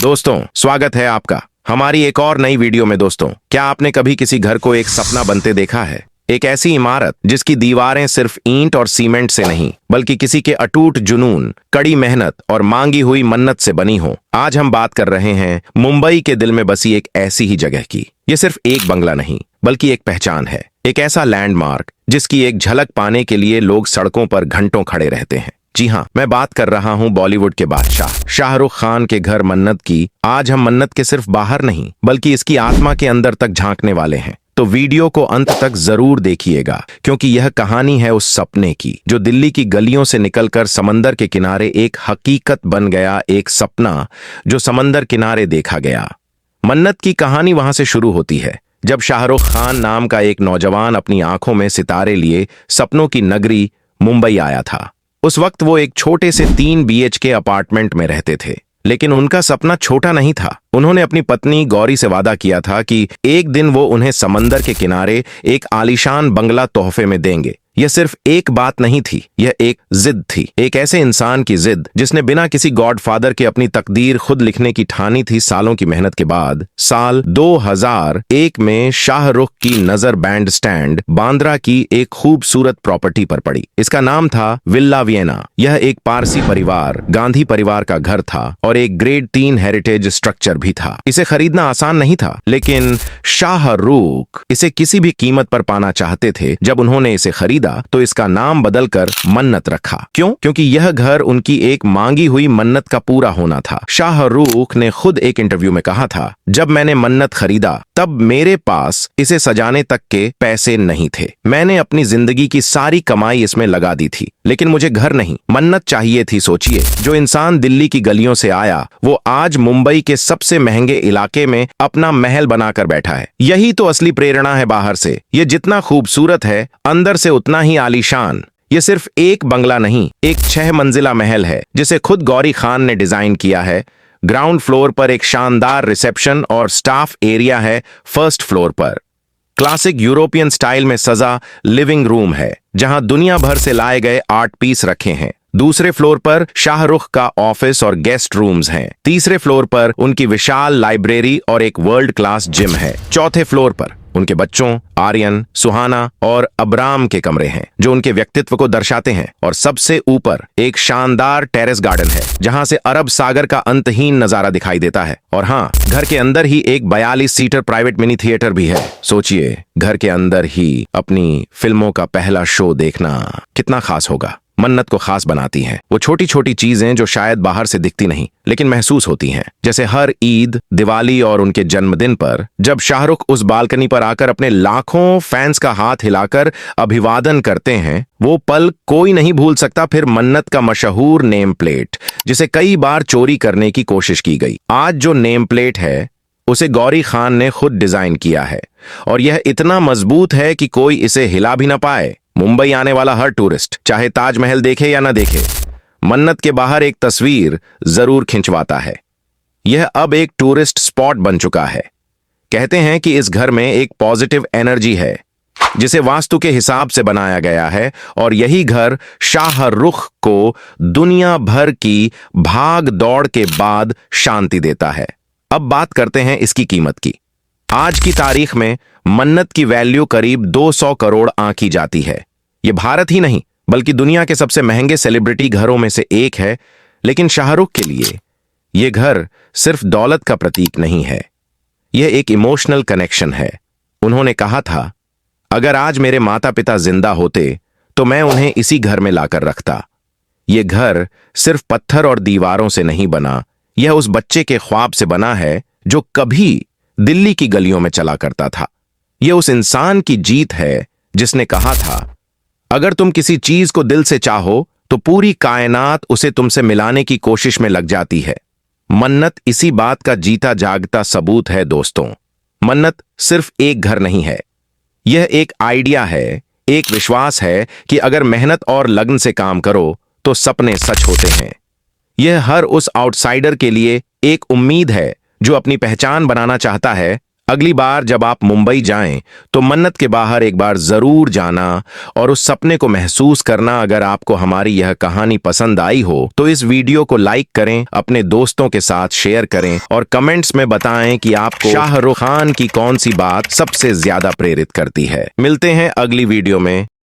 दोस्तों, स्वागत है आपका हमारी एक और नई वीडियो में। दोस्तों, क्या आपने कभी किसी घर को एक सपना बनते देखा है? एक ऐसी इमारत जिसकी दीवारें सिर्फ ईंट और सीमेंट से नहीं बल्कि किसी के अटूट जुनून, कड़ी मेहनत और मांगी हुई मन्नत से बनी हो। आज हम बात कर रहे हैं मुंबई के दिल में बसी एक ऐसी ही जगह की। ये सिर्फ एक बंगला नहीं बल्कि एक पहचान है, एक ऐसा लैंडमार्क जिसकी एक झलक पाने के लिए लोग सड़कों पर घंटों खड़े रहते हैं। जी हाँ, मैं बात कर रहा हूँ बॉलीवुड के बादशाह शाहरुख खान के घर मन्नत की। आज हम मन्नत के सिर्फ बाहर नहीं बल्कि इसकी आत्मा के अंदर तक झांकने वाले हैं। तो वीडियो को अंत तक जरूर देखिएगा, क्योंकि यह कहानी है उस सपने की जो दिल्ली की गलियों से निकलकर समंदर के किनारे एक हकीकत बन गया। एक सपना जो समंदर किनारे देखा गया। मन्नत की कहानी वहां से शुरू होती है जब शाहरुख खान नाम का एक नौजवान अपनी आंखों में सितारे लिए सपनों की नगरी मुंबई आया था। उस वक्त वो एक छोटे से 3 BHK अपार्टमेंट में रहते थे, लेकिन उनका सपना छोटा नहीं था। उन्होंने अपनी पत्नी गौरी से वादा किया था कि एक दिन वो उन्हें समंदर के किनारे एक आलीशान बंगला तोहफे में देंगे। यह सिर्फ एक बात नहीं थी, यह एक जिद थी। एक ऐसे इंसान की जिद जिसने बिना किसी गॉडफादर के अपनी तकदीर खुद लिखने की ठानी थी। सालों की मेहनत के बाद साल 2001 में शाहरुख की नजर बैंड स्टैंड बांद्रा की एक खूबसूरत प्रॉपर्टी पर पड़ी। इसका नाम था विल्ला वियना। यह एक पारसी परिवार, गांधी परिवार का घर था और एक ग्रेड 3 हेरिटेज स्ट्रक्चर भी था। इसे खरीदना आसान नहीं था, लेकिन शाहरुख इसे किसी भी कीमत पर पाना चाहते थे। जब उन्होंने इसे खरीदा तो इसका नाम बदलकर मन्नत रखा। क्यों? क्योंकि यह घर उनकी एक मांगी हुई मन्नत का पूरा होना था। शाहरुख ने खुद एक इंटरव्यू में कहा था, जब मैंने मन्नत खरीदा तब मेरे पास इसे सजाने तक के पैसे नहीं थे। मैंने अपनी जिंदगी की सारी कमाई इसमें लगा दी थी, लेकिन मुझे घर नहीं, मन्नत चाहिए थी। सोचिए, जो इंसान दिल्ली की गलियों से आया वो आज मुंबई के सबसे महंगे इलाके में अपना महल बनाकर बैठा है। यही तो असली प्रेरणा है बाहर से। ये जितना खूबसूरत है अंदर से उतना ही आलीशान। ये सिर्फ एक बंगला नहीं, एक 6 मंजिला महल है जिसे खुद गौरी खान ने डिजाइन किया है। ग्राउंड फ्लोर पर एक शानदार रिसेप्शन और स्टाफ एरिया है। फर्स्ट फ्लोर पर क्लासिक यूरोपियन स्टाइल में सजा लिविंग रूम है, जहां दुनिया भर से लाए गए आर्ट पीस रखे हैं। दूसरे फ्लोर पर शाहरुख का ऑफिस और गेस्ट रूम्स हैं। तीसरे फ्लोर पर उनकी विशाल लाइब्रेरी और एक वर्ल्ड क्लास जिम है। चौथे फ्लोर पर उनके बच्चों आर्यन, सुहाना और अब्राम के कमरे हैं जो उनके व्यक्तित्व को दर्शाते हैं। और सबसे ऊपर एक शानदार टेरेस गार्डन है जहां से अरब सागर का अंतहीन नजारा दिखाई देता है। और हाँ, घर के अंदर ही एक 42 सीटर प्राइवेट मिनी थिएटर भी है। सोचिए, घर के अंदर ही अपनी फिल्मों का पहला शो देखना कितना खास होगा। मन्नत को खास बनाती हैं वो छोटी छोटी चीजें जो शायद बाहर से दिखती नहीं लेकिन महसूस होती हैं। जैसे हर ईद, दिवाली और उनके जन्मदिन पर जब शाहरुख उस बालकनी पर आकर अपने लाखों फैंस का हाथ हिलाकर अभिवादन करते हैं, वो पल कोई नहीं भूल सकता। फिर मन्नत का मशहूर नेम प्लेट, जिसे कई बार चोरी करने की कोशिश की गई। आज जो नेम प्लेट है उसे गौरी खान ने खुद डिजाइन किया है और यह इतना मजबूत है कि कोई इसे हिला भी ना पाए। मुंबई आने वाला हर टूरिस्ट, चाहे ताजमहल देखे या ना देखे, मन्नत के बाहर एक तस्वीर जरूर खिंचवाता है। यह अब एक टूरिस्ट स्पॉट बन चुका है। कहते हैं कि इस घर में एक पॉजिटिव एनर्जी है जिसे वास्तु के हिसाब से बनाया गया है, और यही घर शाहरुख को दुनिया भर की भाग दौड़ के बाद शांति देता है। अब बात करते हैं इसकी कीमत की। आज की तारीख में मन्नत की वैल्यू करीब 200 करोड़ आंकी जाती है। यह भारत ही नहीं बल्कि दुनिया के सबसे महंगे सेलिब्रिटी घरों में से एक है। लेकिन शाहरुख के लिए यह घर सिर्फ दौलत का प्रतीक नहीं है, यह एक इमोशनल कनेक्शन है। उन्होंने कहा था, अगर आज मेरे माता पिता जिंदा होते तो मैं उन्हें इसी घर में लाकर रखता। यह घर सिर्फ पत्थर और दीवारों से नहीं बना, यह उस बच्चे के ख्वाब से बना है जो कभी दिल्ली की गलियों में चला करता था। यह उस इंसान की जीत है जिसने कहा था, अगर तुम किसी चीज को दिल से चाहो तो पूरी कायनात उसे तुमसे मिलाने की कोशिश में लग जाती है। मन्नत इसी बात का जीता जागता सबूत है। दोस्तों, मन्नत सिर्फ एक घर नहीं है, यह एक आइडिया है, एक विश्वास है कि अगर मेहनत और लगन से काम करो तो सपने सच होते हैं। यह हर उस आउटसाइडर के लिए एक उम्मीद है जो अपनी पहचान बनाना चाहता है। अगली बार जब आप मुंबई जाएं तो मन्नत के बाहर एक बार जरूर जाना और उस सपने को महसूस करना। अगर आपको हमारी यह कहानी पसंद आई हो तो इस वीडियो को लाइक करें, अपने दोस्तों के साथ शेयर करें और कमेंट्स में बताएं कि आपको शाहरुख खान की कौन सी बात सबसे ज्यादा प्रेरित करती है। मिलते हैं अगली वीडियो में।